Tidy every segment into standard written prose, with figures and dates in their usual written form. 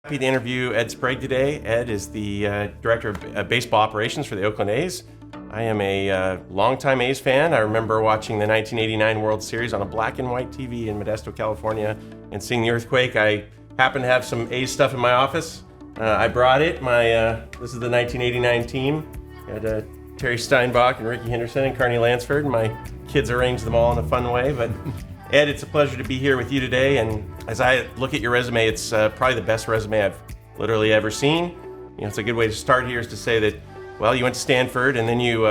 Happy to interview Ed Sprague today. Ed is the Director of Baseball Operations for the Oakland A's. I am a longtime A's fan. I remember watching the 1989 World Series on a black and white TV in Modesto, California, and seeing the earthquake. I happen to have some A's stuff in my office. I brought it. This is the 1989 team. I had Terry Steinbach and Ricky Henderson and Carney Lansford, and my kids arranged them all in a fun way. But Ed, it's a pleasure to be here with you today, and as I look at your resume, it's probably the best resume I've literally ever seen. You know, it's a good way to start here is to say that, well, you went to Stanford, and then you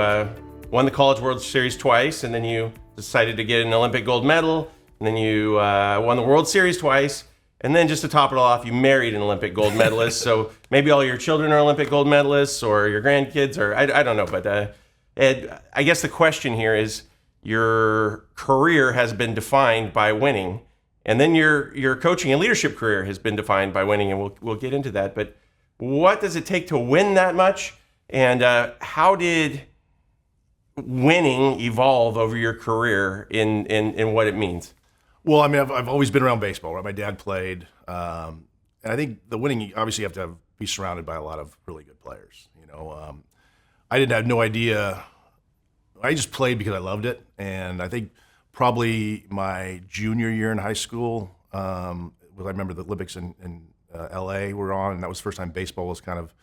won the College World Series twice, and then you decided to get an Olympic gold medal, and then you won the World Series twice, and then just to top it all off, you married an Olympic gold medalist. So maybe all your children are Olympic gold medalists, or your grandkids, or I don't know. But Ed, I guess the question here is, your career has been defined by winning, and then your coaching and leadership career has been defined by winning, and we'll get into that. But what does it take to win that much, and how did winning evolve over your career in what it means? Well, I mean, I've always been around baseball, right? My dad played, and I think the winning, obviously you have to be surrounded by a lot of really good players. You know, I didn't have no idea. I just played because I loved it, and I think probably my junior year in high school, I remember the Olympics in LA were on, and that was the first time baseball was kind of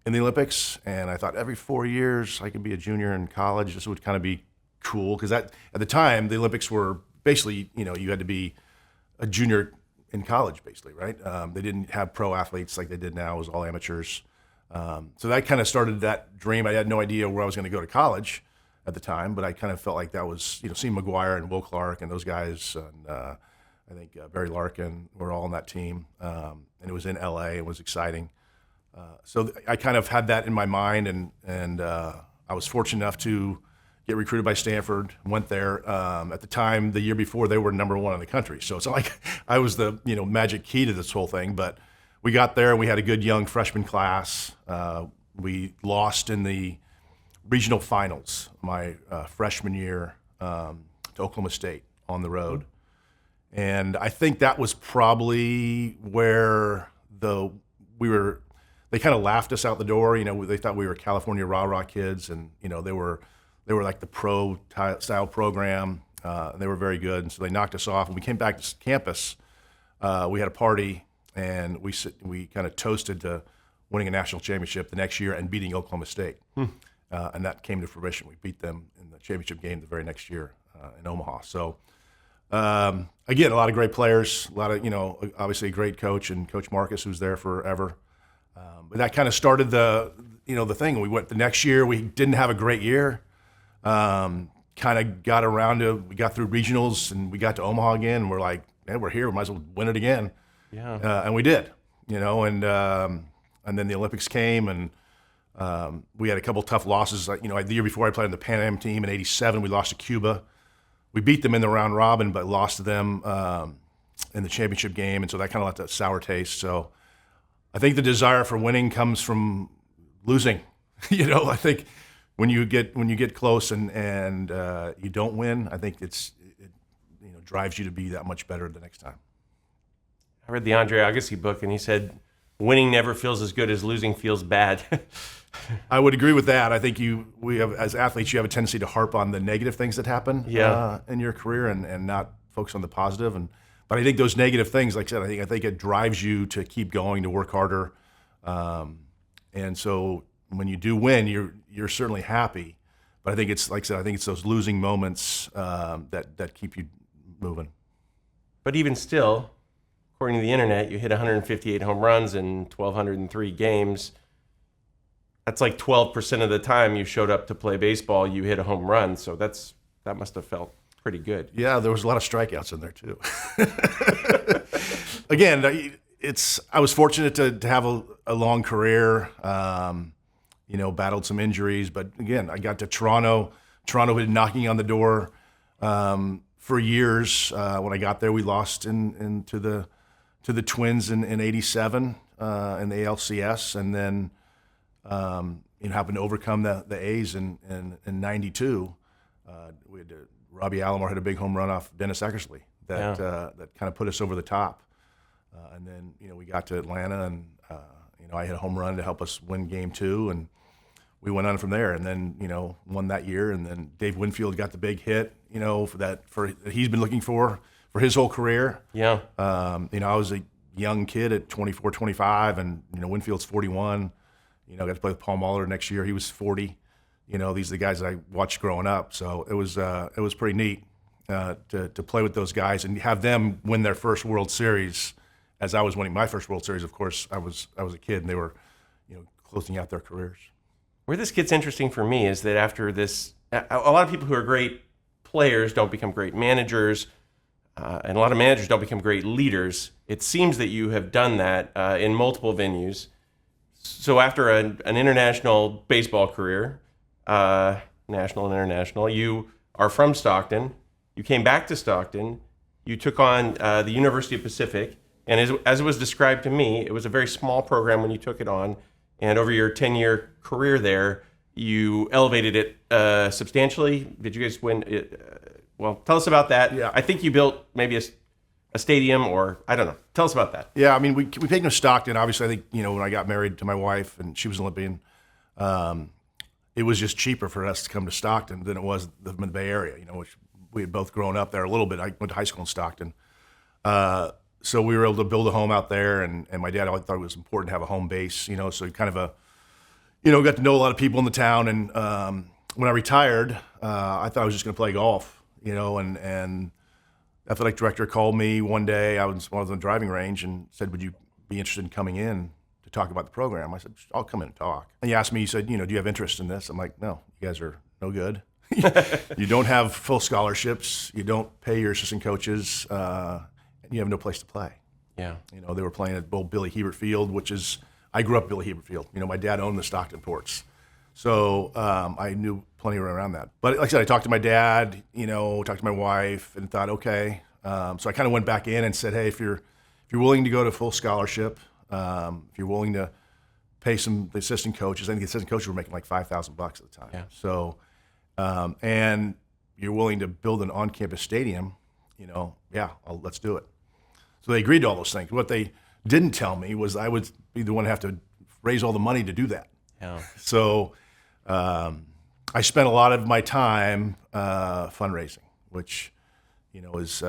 in the Olympics, and I thought every 4 years I could be a junior in college. This would kind of be cool, because at the time, the Olympics were basically, you know, you had to be a junior in college, basically, right? They didn't have pro athletes like they did now. It was all amateurs. So that kind of started that dream. I had no idea where I was going to go to college at the time, but I kind of felt like that was, you know, seeing McGuire and Will Clark and those guys, and I think Barry Larkin were all on that team, and it was in LA. It was exciting. So I kind of had that in my mind, and I was fortunate enough to get recruited by Stanford. Went there. At the time, the year before, they were #1 in the country. So it's not like I was the, you know, magic key to this whole thing, but we got there and we had a good young freshman class. We lost in the regional finals my freshman year to Oklahoma State on the road. And I think that was probably where they kind of laughed us out the door. You know, they thought we were California rah-rah kids, and, you know, they were like the pro style program, and they were very good. And so they knocked us off. When we came back to campus, we had a party, and we kind of toasted to winning a national championship the next year and beating Oklahoma State. And that came to fruition. We beat them in the championship game the very next year in Omaha. So, again, a lot of great players, a lot of, you know, obviously a great coach, and Coach Marcus, who's there forever. But that kind of started the thing. We went the next year. We didn't have a great year. Kind of got around to, we got through regionals, and we got to Omaha again, and we're like, man, we're here. We might as well win it again. Yeah. And we did, you know, and then the Olympics came, and we had a couple tough losses. You know, the year before I played on the Pan Am team in '87. We lost to Cuba. We beat them in the round robin, but lost to them in the championship game, and so that kind of left a sour taste. So I think the desire for winning comes from losing. You know, I think when you get close and you don't win, I think it you know, drives you to be that much better the next time. I read the Andre Agassi book, and he said, winning never feels as good as losing feels bad. I would agree with that. I think as athletes, you have a tendency to harp on the negative things that happen in your career, and not focus on the positive. But I think those negative things, like I said, I think it drives you to keep going, to work harder. And so when you do win, you're certainly happy. But I think it's, like I said, I think it's those losing moments that keep you moving. But even still, according to the internet, you hit 158 home runs in 1,203 games. That's like 12% of the time you showed up to play baseball, you hit a home run. So that must have felt pretty good. Yeah, there was a lot of strikeouts in there too. Again, I was fortunate to have a long career. You know, battled some injuries, but again, I got to Toronto. Toronto had been knocking on the door for years. When I got there, we lost to the Twins in '87 in the ALCS, and then happened to overcome the A's in '92. We had Robbie Alomar had a big home run off Dennis Eckersley that kind of put us over the top. And then, we got to Atlanta, and, I hit a home run to help us win game 2, and we went on from there. And then, won that year. And then Dave Winfield got the big hit, for he's been looking for his whole career. Yeah. I was a young kid at 24, 25, and, Winfield's 41. Got to play with Paul Mahler next year. He was 40. These are the guys that I watched growing up. So it was pretty neat to play with those guys and have them win their first World Series. As I was winning my first World Series, of course, I was a kid, and they were, closing out their careers. Where this gets interesting for me is that after this, a lot of people who are great players don't become great managers, and a lot of managers don't become great leaders. It seems that you have done that in multiple venues. So after an international baseball career, national and international, you are from Stockton. You came back to Stockton. You took on the University of Pacific. And as it was described to me, it was a very small program when you took it on. And over your 10-year career there, you elevated it substantially. Did you guys win it? Well, tell us about that. Yeah. I think you built maybe a stadium, or I don't know. Tell us about that. Yeah, I mean, we taken to Stockton. Obviously, I think, when I got married to my wife and she was an Olympian, it was just cheaper for us to come to Stockton than it was in the Bay Area, which we had both grown up there a little bit. I went to high school in Stockton. So we were able to build a home out there, and my dad always thought it was important to have a home base, so kind of got to know a lot of people in the town. And when I retired, I thought I was just going to play golf, and athletic director called me one day. I was on the driving range and said, "Would you be interested in coming in to talk about the program?" I said, "I'll come in and talk." And he asked me, he said, "Do you have interest in this?" I'm like, "No, you guys are no good. You don't have full scholarships. You don't pay your assistant coaches. And you have no place to play." Yeah. They were playing at old Billy Hebert Field, I grew up at Billy Hebert Field. My dad owned the Stockton Ports. So I knew plenty around that. But like I said, I talked to my dad, talked to my wife, and thought, okay. So I kind of went back in and said, hey, if you're willing to go to full scholarship, if you're willing to pay the assistant coaches, I think the assistant coaches were making like $5,000 at the time. Yeah. So, and you're willing to build an on-campus stadium, let's do it. So they agreed to all those things. What they didn't tell me was I would be the one to have to raise all the money to do that. Yeah. So I spent a lot of my time fundraising, which, is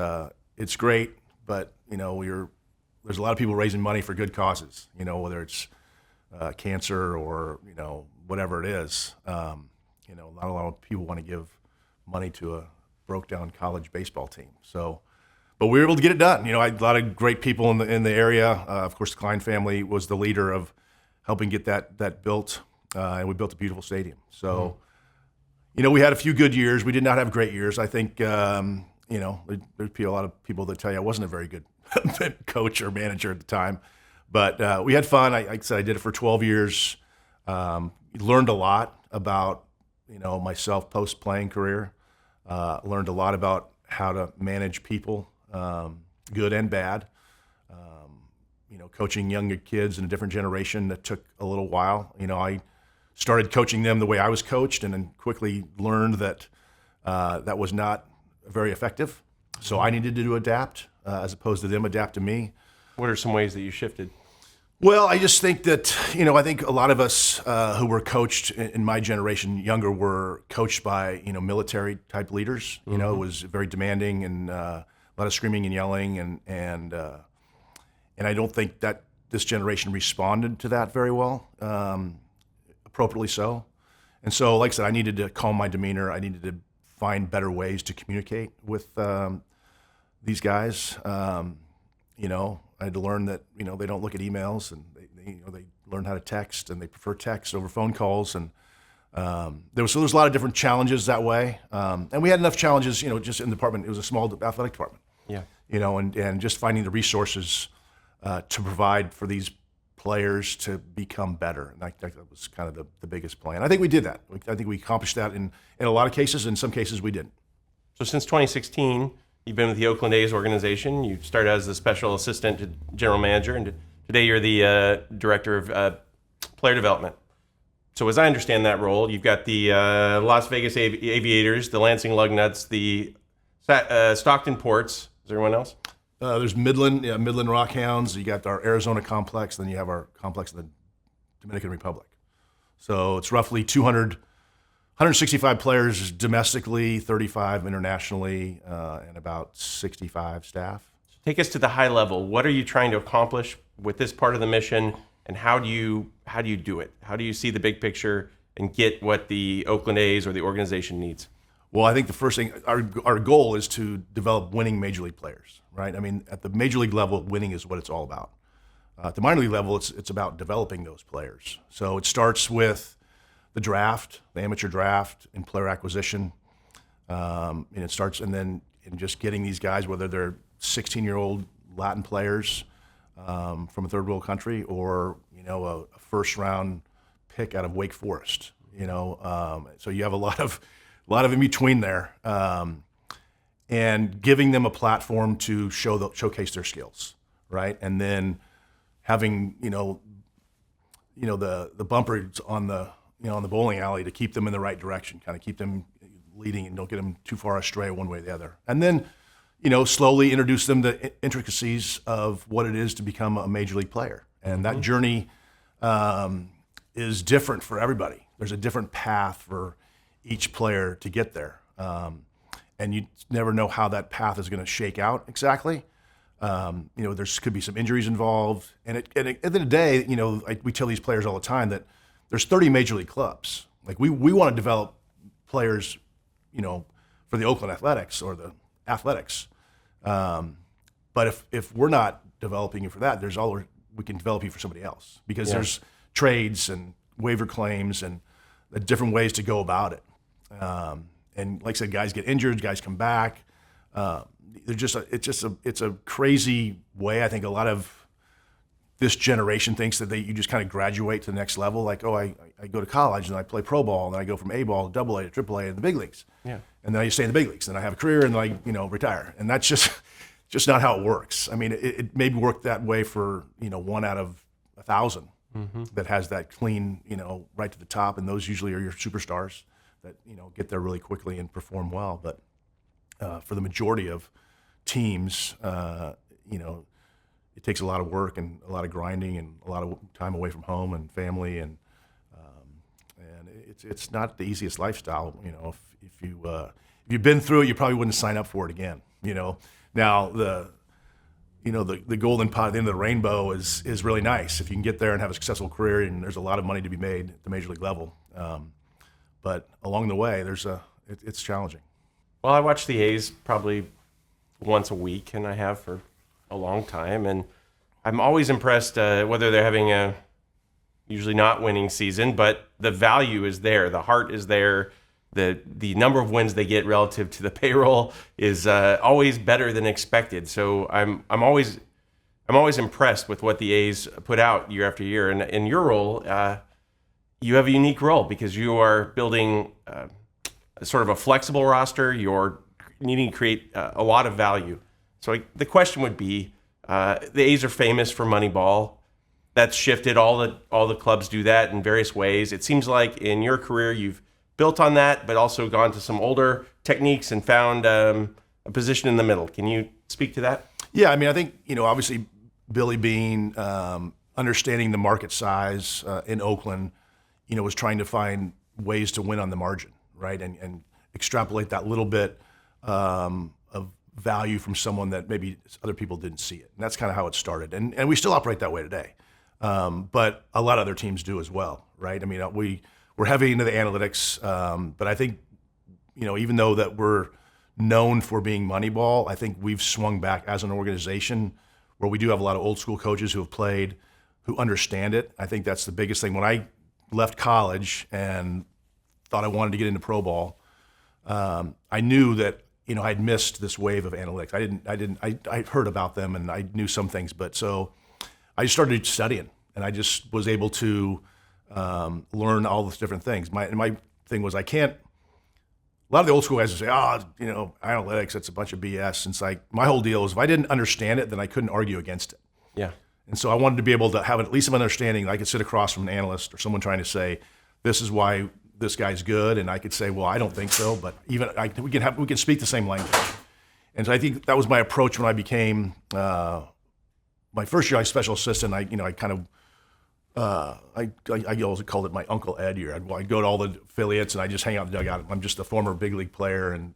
it's great, but there's a lot of people raising money for good causes. Whether it's cancer or whatever it is. Not a lot of people want to give money to a broke down college baseball team. So. But we were able to get it done. I had a lot of great people in the area. Of course, the Klein family was the leader of helping get that built, and we built a beautiful stadium. So, we had a few good years. We did not have great years. I think, there'd be a lot of people that tell you I wasn't a very good coach or manager at the time. But we had fun. Like I said, I did it for 12 years. Learned a lot about, myself post-playing career. Learned a lot about how to manage people. Good and bad. Coaching younger kids in a different generation, that took a little while. I started coaching them the way I was coached, and then quickly learned that that was not very effective. So I needed to adapt as opposed to them adapt to me. What are some ways that you shifted? Well, I just think that, I think a lot of us who were coached in my generation, younger, were coached by, military type leaders. It was very demanding and a lot of screaming and yelling, and I don't think that this generation responded to that very well, appropriately so. And so, like I said, I needed to calm my demeanor. I needed to find better ways to communicate with these guys. I had to learn that they don't look at emails, and they learn how to text, and they prefer text over phone calls, and there's a lot of different challenges that way, and we had enough challenges, just in the department. It was a small athletic department, yeah, and just finding the resources to provide for these players to become better, and that was kind of the biggest plan. I think we did that. I think we accomplished that in a lot of cases. In some cases, we didn't. So since 2016. You've been with the Oakland A's organization. You started as a special assistant to general manager, and today you're the director of player development. So as I understand that role, you've got the Las Vegas Aviators, the Lansing Lugnuts, the Stockton Ports. Is there anyone else? There's Midland Rockhounds. You got our Arizona complex, then you have our complex in the Dominican Republic. So it's roughly 165 players domestically, 35 internationally, and about 65 staff. Take us to the high level. What are you trying to accomplish with this part of the mission, and how do you do it? How do you see the big picture and get what the Oakland A's or the organization needs? Well, I think the first thing, our goal is to develop winning major league players, right? I mean, at the major league level, winning is what it's all about. At the minor league level, it's about developing those players. So it starts with the draft, the amateur draft, and player acquisition. And it starts, and then in just getting these guys, whether they're 16-year-old Latin players from a third world country, or a first-round pick out of Wake Forest. So you have a lot of in between there, and giving them a platform to showcase their skills, right? And then having the bumpers on the on the bowling alley to keep them in the right direction, kind of keep them leading and don't get them too far astray one way or the other. And then slowly introduce them to intricacies of what it is to become a major league player. And that journey is different for everybody. There's a different path for each player to get there. And you never know how that path is going to shake out exactly. There could be some injuries involved. And at the end of the day, we tell these players all the time that there's 30 major league clubs. Like we want to develop players, for the Oakland Athletics or the Athletics. But if we're not developing you for that, we can develop you for somebody else, because there's trades and waiver claims and different ways to go about it. And like I said, guys get injured, guys come back. It's a crazy way. I think a lot of this generation thinks that you just kind of graduate to the next level. Like, I go to college and I play pro ball, and then I go from A ball to double A to triple A in the big leagues. Yeah. And then I stay in the big leagues, and I have a career, and then I retire. And that's just not how it works. I mean, it may work that way for 1 out of 1,000 that has that clean, right to the top, and those usually are your superstars that get there really quickly and perform well. But for the majority of teams, it takes a lot of work and a lot of grinding and a lot of time away from home and family, and it's not the easiest lifestyle. If you've been through it, you probably wouldn't sign up for it again. Now the golden pot at the end of the rainbow is really nice if you can get there and have a successful career, and there's a lot of money to be made at the major league level. But along the way, it's challenging. Well, I watch the A's probably once a week, and I have for a long time, and I'm always impressed whether they're having a usually not winning season, but the value is there, the heart is there, the number of wins they get relative to the payroll is always better than expected. So I'm always impressed with what the A's put out year after year. And in your role, you have a unique role because you are building sort of a flexible roster. You're needing to create a lot of value. So the question would be, the A's are famous for Moneyball. That's shifted. All the clubs do that in various ways. It seems like in your career you've built on that, but also gone to some older techniques and found a position in the middle. Can you speak to that? Yeah, I mean, I think obviously Billy Beane, understanding the market size in Oakland, was trying to find ways to win on the margin, right, and extrapolate that little bit of value from someone that maybe other people didn't see it. And that's kind of how it started. And we still operate that way today. But a lot of other teams do as well, right? I mean, we're heavy into the analytics, but I think, even though that we're known for being Moneyball, I think we've swung back as an organization where we do have a lot of old school coaches who have played, who understand it. I think that's the biggest thing. When I left college and thought I wanted to get into pro ball, I knew that I'd missed this wave of analytics. I heard about them and I knew some things, but so I just started studying, and I just was able to learn all these different things. My thing was, a lot of the old school guys would say, analytics, that's a bunch of BS. And it's like, my whole deal is if I didn't understand it, then I couldn't argue against it. Yeah. And so I wanted to be able to have at least some understanding. I could sit across from an analyst or someone trying to say, this is why this guy's good, and I could say, well, I don't think so, but even we can speak the same language. And so I think that was my approach when I became my first year. I was special assistant. I always called it my Uncle Ed year. I'd go to all the affiliates and I just hang out in the dugout. I'm just a former big league player, and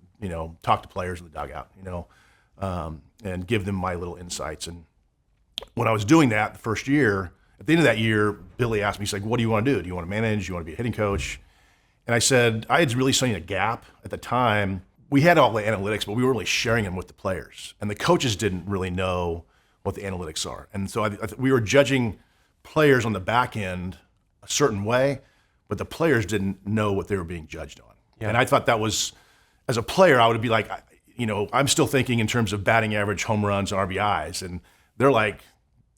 talk to players in the dugout, and give them my little insights. And when I was doing that the first year, at the end of that year, Billy asked me, he's like, "What do you want to do? Do you want to manage? Do you want to be a hitting coach?" And I said, I had really seen a gap at the time. We had all the analytics, but we weren't really sharing them with the players. And the coaches didn't really know what the analytics are. And so we were judging players on the back end a certain way, but the players didn't know what they were being judged on. Yeah. And I thought that was, as a player, I would be like, I'm still thinking in terms of batting average, home runs, and RBIs. And they're like,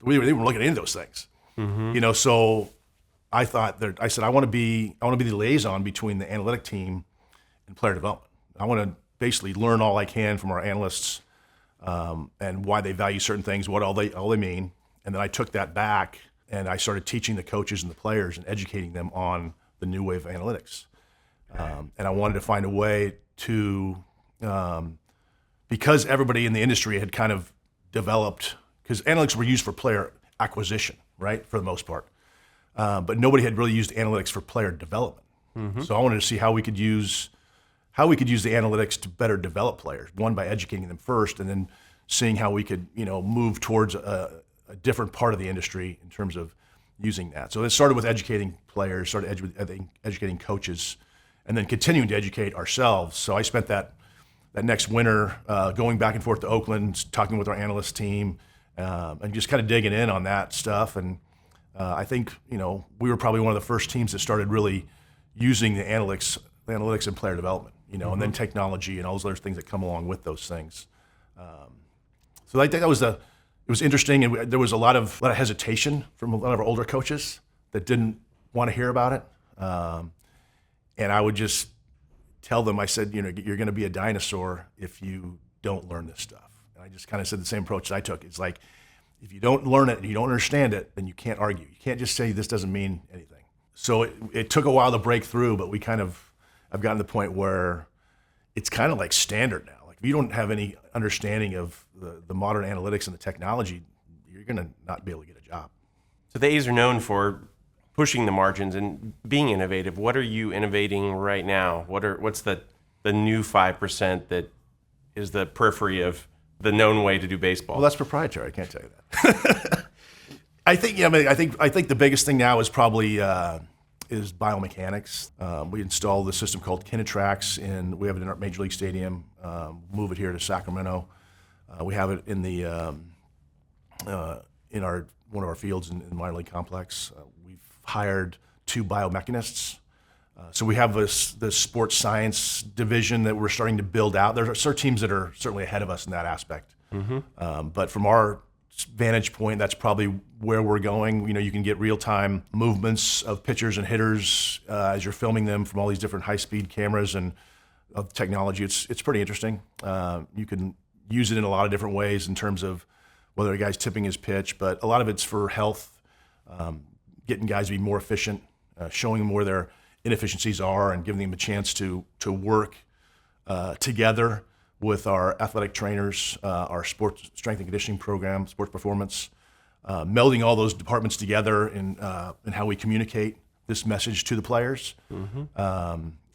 they were looking into those things. Mm-hmm. So I thought I said, I want to be the liaison between the analytic team and player development. I want to basically learn all I can from our analysts, and why they value certain things, what all they mean. And then I took that back and I started teaching the coaches and the players and educating them on the new wave of analytics. And I wanted to find a way to, because everybody in the industry had kind of developed, because analytics were used for player acquisition, right, for the most part. But nobody had really used analytics for player development. Mm-hmm. So I wanted to see how we could use the analytics to better develop players. One, by educating them first, and then seeing how we could, move towards a different part of the industry in terms of using that. So it started with educating players, educating coaches, and then continuing to educate ourselves. So I spent that next winter going back and forth to Oakland, talking with our analyst team, and just kind of digging in on that stuff. And I think, we were probably one of the first teams that started really using the analytics and player development, mm-hmm. and then technology and all those other things that come along with those things. So I think it was interesting, and there was a lot of hesitation from a lot of our older coaches that didn't want to hear about it. And I would just tell them, I said, you're going to be a dinosaur if you don't learn this stuff. And I just kind of said the same approach that I took. It's like, if you don't learn it and you don't understand it, then you can't argue. You can't just say this doesn't mean anything. So it took a while to break through, but I've gotten to the point where it's kind of like standard now. Like, if you don't have any understanding of the modern analytics and the technology, you're going to not be able to get a job. So the A's are known for pushing the margins and being innovative. What are you innovating right now? What's the new 5% that is the periphery of the known way to do baseball? Well, that's proprietary. I can't tell you that. I think the biggest thing now is probably is biomechanics. We installed this system called Kinetrax, and we have it in our Major League Stadium. Move it here to Sacramento. We have it in one of our fields in the minor league complex. We've hired 2 biomechanists. So we have this sports science division that we're starting to build out. There are certain teams that are certainly ahead of us in that aspect. Mm-hmm. But from our vantage point, that's probably where we're going. You can get real-time movements of pitchers and hitters as you're filming them from all these different high-speed cameras and of technology. It's pretty interesting. You can use it in a lot of different ways in terms of whether a guy's tipping his pitch, but a lot of it's for health, getting guys to be more efficient, showing them where their inefficiencies are, and giving them a chance to work together with our athletic trainers, our sports strength and conditioning program, sports performance, melding all those departments together in how we communicate this message to the players. Mm-hmm.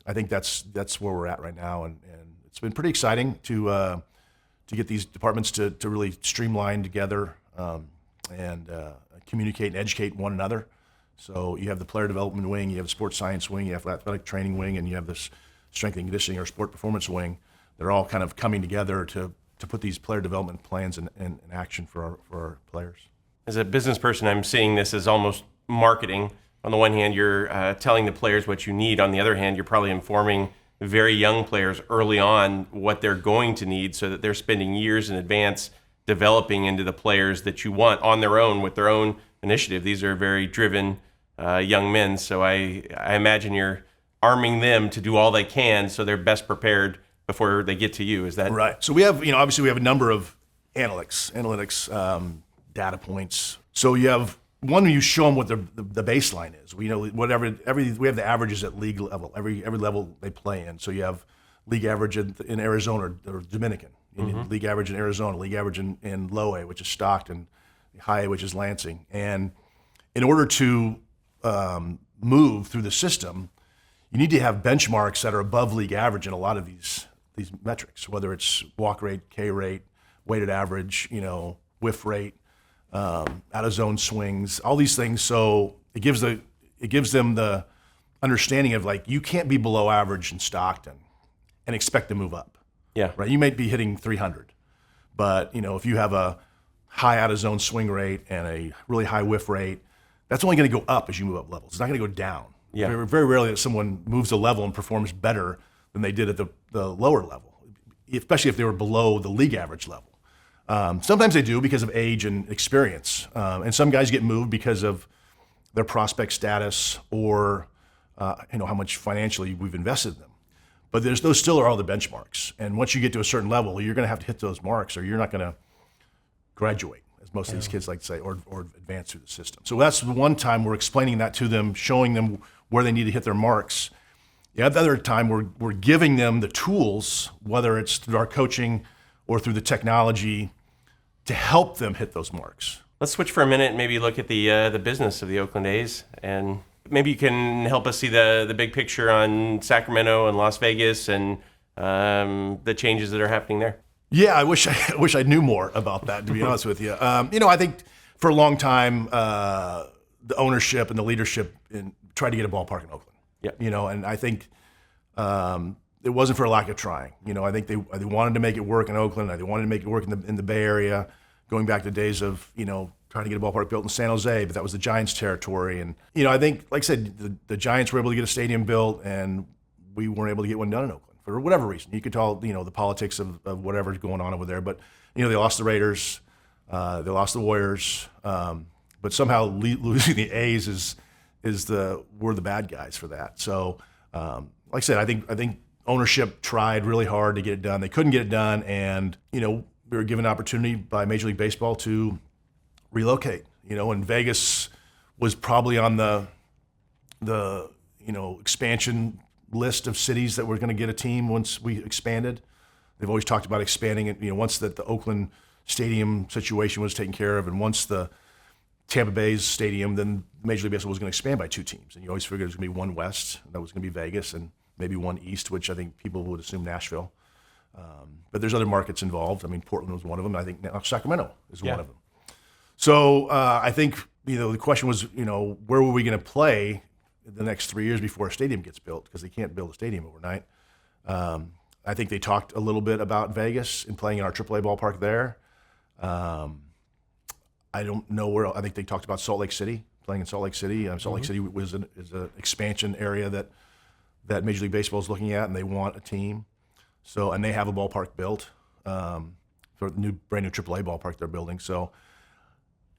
I think that's where we're at right now, and it's been pretty exciting to get these departments to really streamline together and communicate and educate one another. So you have the player development wing, you have the sports science wing, you have the athletic training wing, and you have this strength and conditioning or sport performance wing. They're all kind of coming together to put these player development plans in action for our players. As a business person, I'm seeing this as almost marketing. On the one hand, you're telling the players what you need. On the other hand, you're probably informing very young players early on what they're going to need, so that they're spending years in advance developing into the players that you want on their own with their own initiative. These are very driven young men, so I imagine you're arming them to do all they can so they're best prepared before they get to you. Is that right? So we have, obviously we have a number of analytics data points. So you have one where you show them what the baseline is. We know we have the averages at league level, every level they play in. So you have league average in Arizona or Dominican. You need league average in Arizona, league average in low A, which is Stockton, high A, which is Lansing. And in order to move through the system, you need to have benchmarks that are above league average in a lot of these metrics, whether it's walk rate, K rate, weighted average, whiff rate, out of zone swings, all these things. So it gives them the understanding of, like, you can't be below average in Stockton and expect to move up. Yeah. Right. You might be hitting 300, but if you have a high out of zone swing rate and a really high whiff rate, that's only going to go up as you move up levels. It's not going to go down. Yeah. Very, very rarely that someone moves a level and performs better than they did at the lower level, especially if they were below the league average level. Sometimes they do because of age and experience, and some guys get moved because of their prospect status or how much financially we've invested in them. But those still are all the benchmarks. And once you get to a certain level, you're going to have to hit those marks, or you're not going to graduate, as most of these kids like to say, or advance through the system. So that's the one time we're explaining that to them, showing them where they need to hit their marks. The other time we're giving them the tools, whether it's through our coaching or through the technology, to help them hit those marks. Let's switch for a minute and maybe look at the business of the Oakland A's, and maybe you can help us see the big picture on Sacramento and Las Vegas and the changes that are happening there. Yeah, I wish I knew more about that, to be honest with you. I think for a long time the ownership and the leadership tried to get a ballpark in Oakland. Yeah. And I think it wasn't for a lack of trying. I think they wanted to make it work in Oakland. They wanted to make it work in the Bay Area, going back to days of trying to get a ballpark built in San Jose, but that was the Giants' territory. And I think, like I said, the Giants were able to get a stadium built, and we weren't able to get one done in Oakland for whatever reason. You could tell the politics of whatever's going on over there. But they lost the Raiders, they lost the Warriors, but somehow losing the A's we're the bad guys for that. So, like I said, I think ownership tried really hard to get it done. They couldn't get it done, and we were given an opportunity by Major League Baseball to relocate. And Vegas was probably on the expansion list of cities that were going to get a team once we expanded. They've always talked about expanding it. Once that the Oakland Stadium situation was taken care of, and once the Tampa Bay's stadium, then Major League Baseball was going to expand by 2 teams. And you always figured it was going to be one West, and that was going to be Vegas, and maybe one East, which I think people would assume Nashville. But there's other markets involved. I mean, Portland was one of them. I think now Sacramento is one of them. So I think, the question was, where were we going to play in the next 3 years before a stadium gets built? Because they can't build a stadium overnight. I think they talked a little bit about Vegas and playing in our AAA ballpark there. I don't know where. I think they talked about Salt Lake City, playing in Salt Lake City. Salt Lake City is an expansion area that Major League Baseball is looking at, and they want a team. So, and they have a ballpark built for the brand new AAA ballpark they're building. So,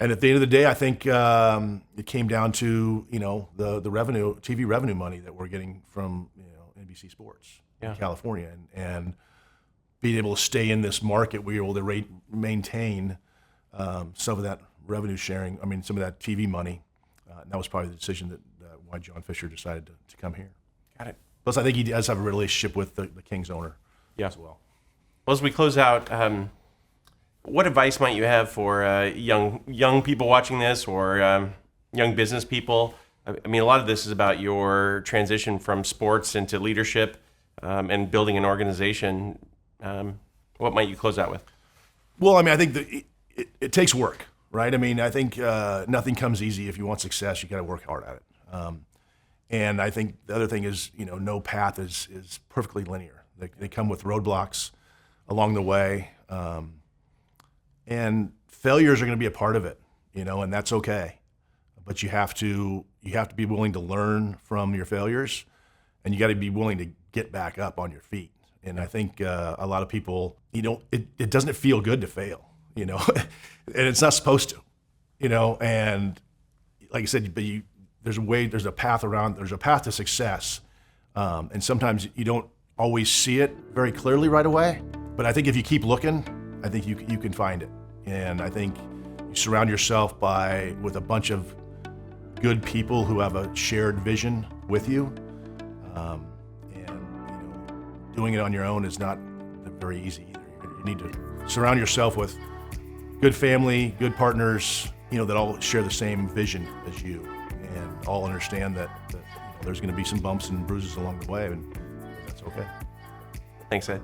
and at the end of the day, I think it came down to the revenue, TV revenue money that we're getting from NBC Sports in California, and being able to stay in this market, we were able to maintain some of that revenue sharing. I mean, some of that TV money. And that was probably the decision that why John Fisher decided to come here. Got it. Plus, I think he does have a relationship with the Kings owner as well. Well, as we close out, what advice might you have for young people watching this, or young business people? I mean, a lot of this is about your transition from sports into leadership and building an organization. What might you close out with? Well, I mean, I think it takes work, right? I mean, I think nothing comes easy. If you want success, you got to work hard at it. And I think the other thing is, no path is perfectly linear. They come with roadblocks along the way, and failures are going to be a part of it, and that's okay. But you have to be willing to learn from your failures, and you got to be willing to get back up on your feet. And I think a lot of people, it doesn't feel good to fail, and it's not supposed to, and like I said, but there's a path to success. And sometimes you don't always see it very clearly right away, but I think if you keep looking, I think you can find it. And I think you surround yourself with a bunch of good people who have a shared vision with you, and doing it on your own is not very easy either. You need to surround yourself with good family, good partners, that all share the same vision as you, and all understand that there's going to be some bumps and bruises along the way, and that's okay. Thanks, Ed.